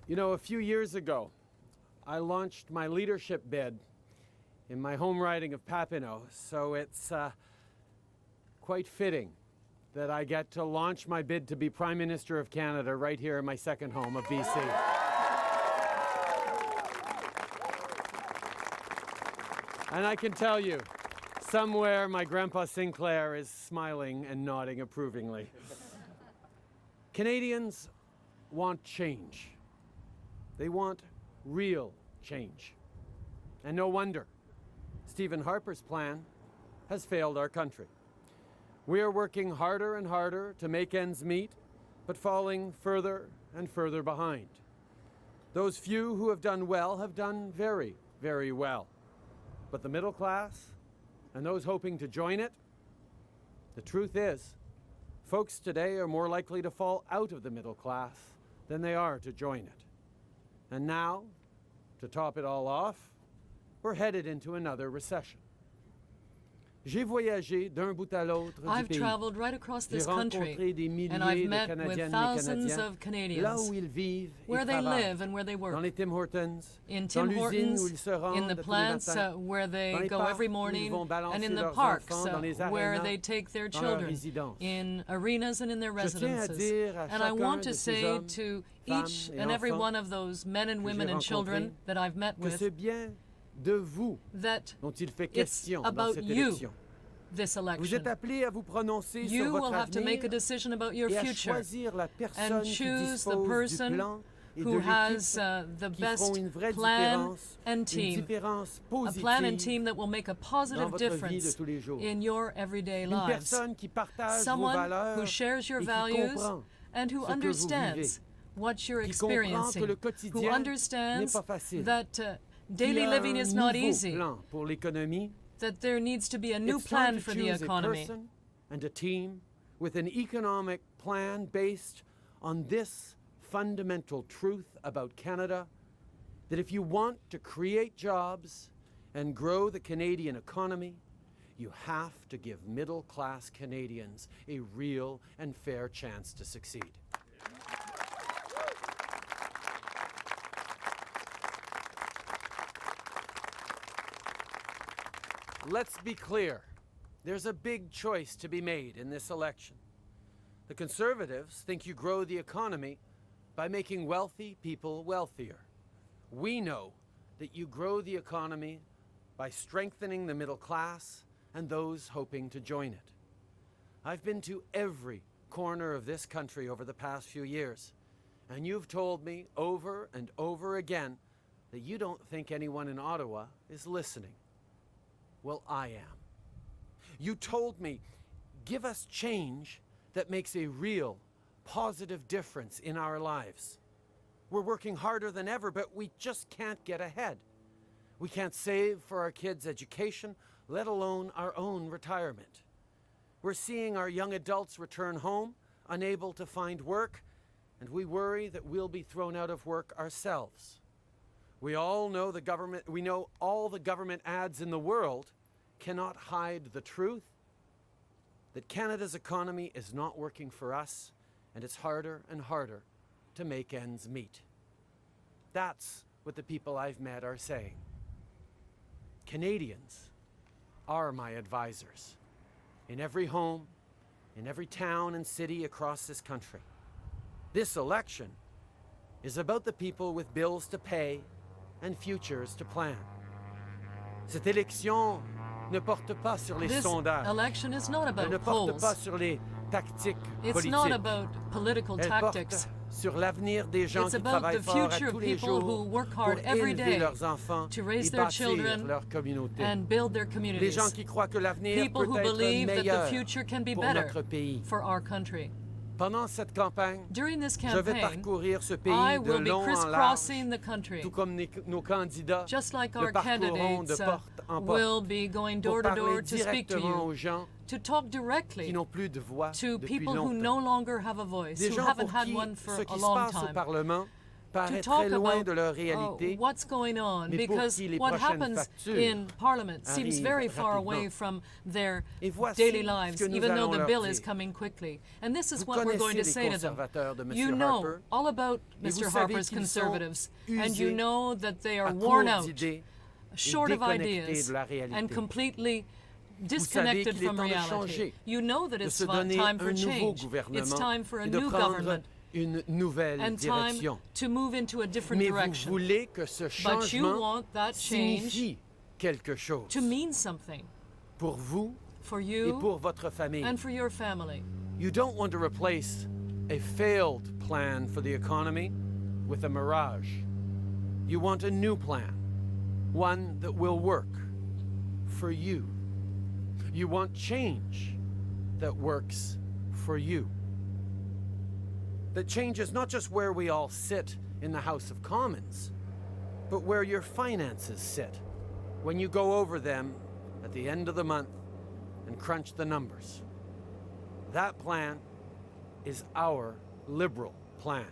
You know, a few years ago, I launched my leadership bid in my home riding of Papineau, so it's quite fitting that I get to launch my bid to be Prime Minister of Canada right here in my second home of BC. And I can tell you, somewhere my Grandpa Sinclair is smiling and nodding approvingly. Canadians want change. They want real change. And no wonder. Stephen Harper's plan has failed our country. We are working harder and harder to make ends meet, but falling further and further behind. Those few who have done well have done very, very well. But the middle class and those hoping to join it, the truth is, folks today are more likely to fall out of the middle class than they are to join it. And now, to top it all off, we're headed into another recession. J'ai voyagé d'un bout à l'autre du I've pays. traveled right across this J'ai country, rencontré des milliers and I've de met Canadiennes with et thousands Canadiens, of Canadians, là où ils vivent where et they travaillent. live and where they work. Dans les Tim Hortons, In dans Tim l'usine Hortons, où ils se rendent in the tous les plants matins, where dans they les go parcs every où ils morning, vont balancer and in the leurs parks enfants, dans les where arénas, they take their dans leurs children, résidences. in arenas and in their Je tiens à residences. dire à And I chacun want de to ces say hommes, to femmes each et and every enfants one of those men and que women j'ai and children rencontrés, that I've met que with, c'est bien de vous that dont il fait it's question dans about cette you, élection. this Vous election. êtes appelés à vous prononcer sur You will votre have to make a avenir decision about your et à future choisir la personne and qui choose the dispose du person plan et de who has l'équipe the qui feront best une vraie plan différence, and une team, différence a plan and positive team that will make a dans positive votre vie de difference tous les jours. in your everyday Une lives. personne qui partage vos Someone valeurs who shares your et qui values comprend and who ce que vous understands vivez, what you're qui comprend que experiencing, le who quotidien n'est understands pas facile, that qui daily a living un is not nouveau easy, plan pour l'économie. that there needs to be a new It's time plan to for the choose a economy. person and a team with an economic plan based on this fundamental truth about Canada, that if you want to create jobs and grow the Canadian economy, you have to give middle-class Canadians a real and fair chance to succeed. Let's be clear. There's a big choice to be made in this election. The Conservatives think you grow the economy by making wealthy people wealthier. We know that you grow the economy by strengthening the middle class and those hoping to join it. I've been to every corner of this country over the past few years, and you've told me over and over again that you don't think anyone in Ottawa is listening. Well, I am. You told me, give us change that makes a real, positive difference in our lives. We're working harder than ever, but we just can't get ahead. We can't save for our kids' education, let alone our own retirement. We're seeing our young adults return home, unable to find work, and we worry that we'll be thrown out of work ourselves. We know all the government ads in the world cannot hide the truth that Canada's economy is not working for us, and it's harder and harder to make ends meet. That's what the people I've met are saying. Canadians are my advisors in every home, in every town and city across this country. This election is about the people with bills to pay and futures to plan. Cette élection ne porte pas sur les This sondages. election is not Elle about ne porte pas polls. sur les tactiques It's politiques. not about political Elle tactics. porte sur l'avenir des gens It's qui about travaillent the fort à future tous of les people who jours work pour hard every élever day leurs enfants to raise et their bâtir children leur communauté. and build their Les communities. gens qui croient que l'avenir People peut who être believe that the meilleur future can be pour better notre pays. for our country. Pendant cette campagne, During this je vais campaign, parcourir ce I pays de will be long en large, crisscrossing the country, tout comme nos candidats just like le our parcourront de candidates porte en will porte be going pour door to parler door to speak to directement aux you, gens to talk qui directly n'ont plus de voix to depuis people who longtemps. no longer have a voice, Des who gens haven't pour had qui one for ce a qui se long passe au time. Parlement paraît talk très loin about de leur réalité, what's going on, mais pour because qui les what prochaines happens factures in Parliament seems arrivent very far rapidement. away from their Et voici daily ce lives, que nous even though allons the leur bill is dire. coming quickly. And this is Vous what we're going to connaissez say les to them. conservateurs de M. You know Harper, all about et vous Mr. savez Harper's qu'ils sont Conservatives, and you usés, know that they are à worn court out, d'idées, short of déconnectés ideas, de la réalité. and completely Vous savez disconnected qu'il est from temps de reality. changer, You know that de it's se donner time for un nouveau change. It's gouvernement time for a et de new prendre government une nouvelle and time direction. to move into a different Mais vous direction. voulez que ce But you changement want that change signifie quelque chose to mean something pour vous for et you pour votre famille. and for your family. You don't want to replace a failed plan for the economy with a mirage. You want a new plan, one that will work for you. You want change that works for you. That changes not just where we all sit in the House of Commons, but where your finances sit when you go over them at the end of the month and crunch the numbers. That plan is our Liberal plan.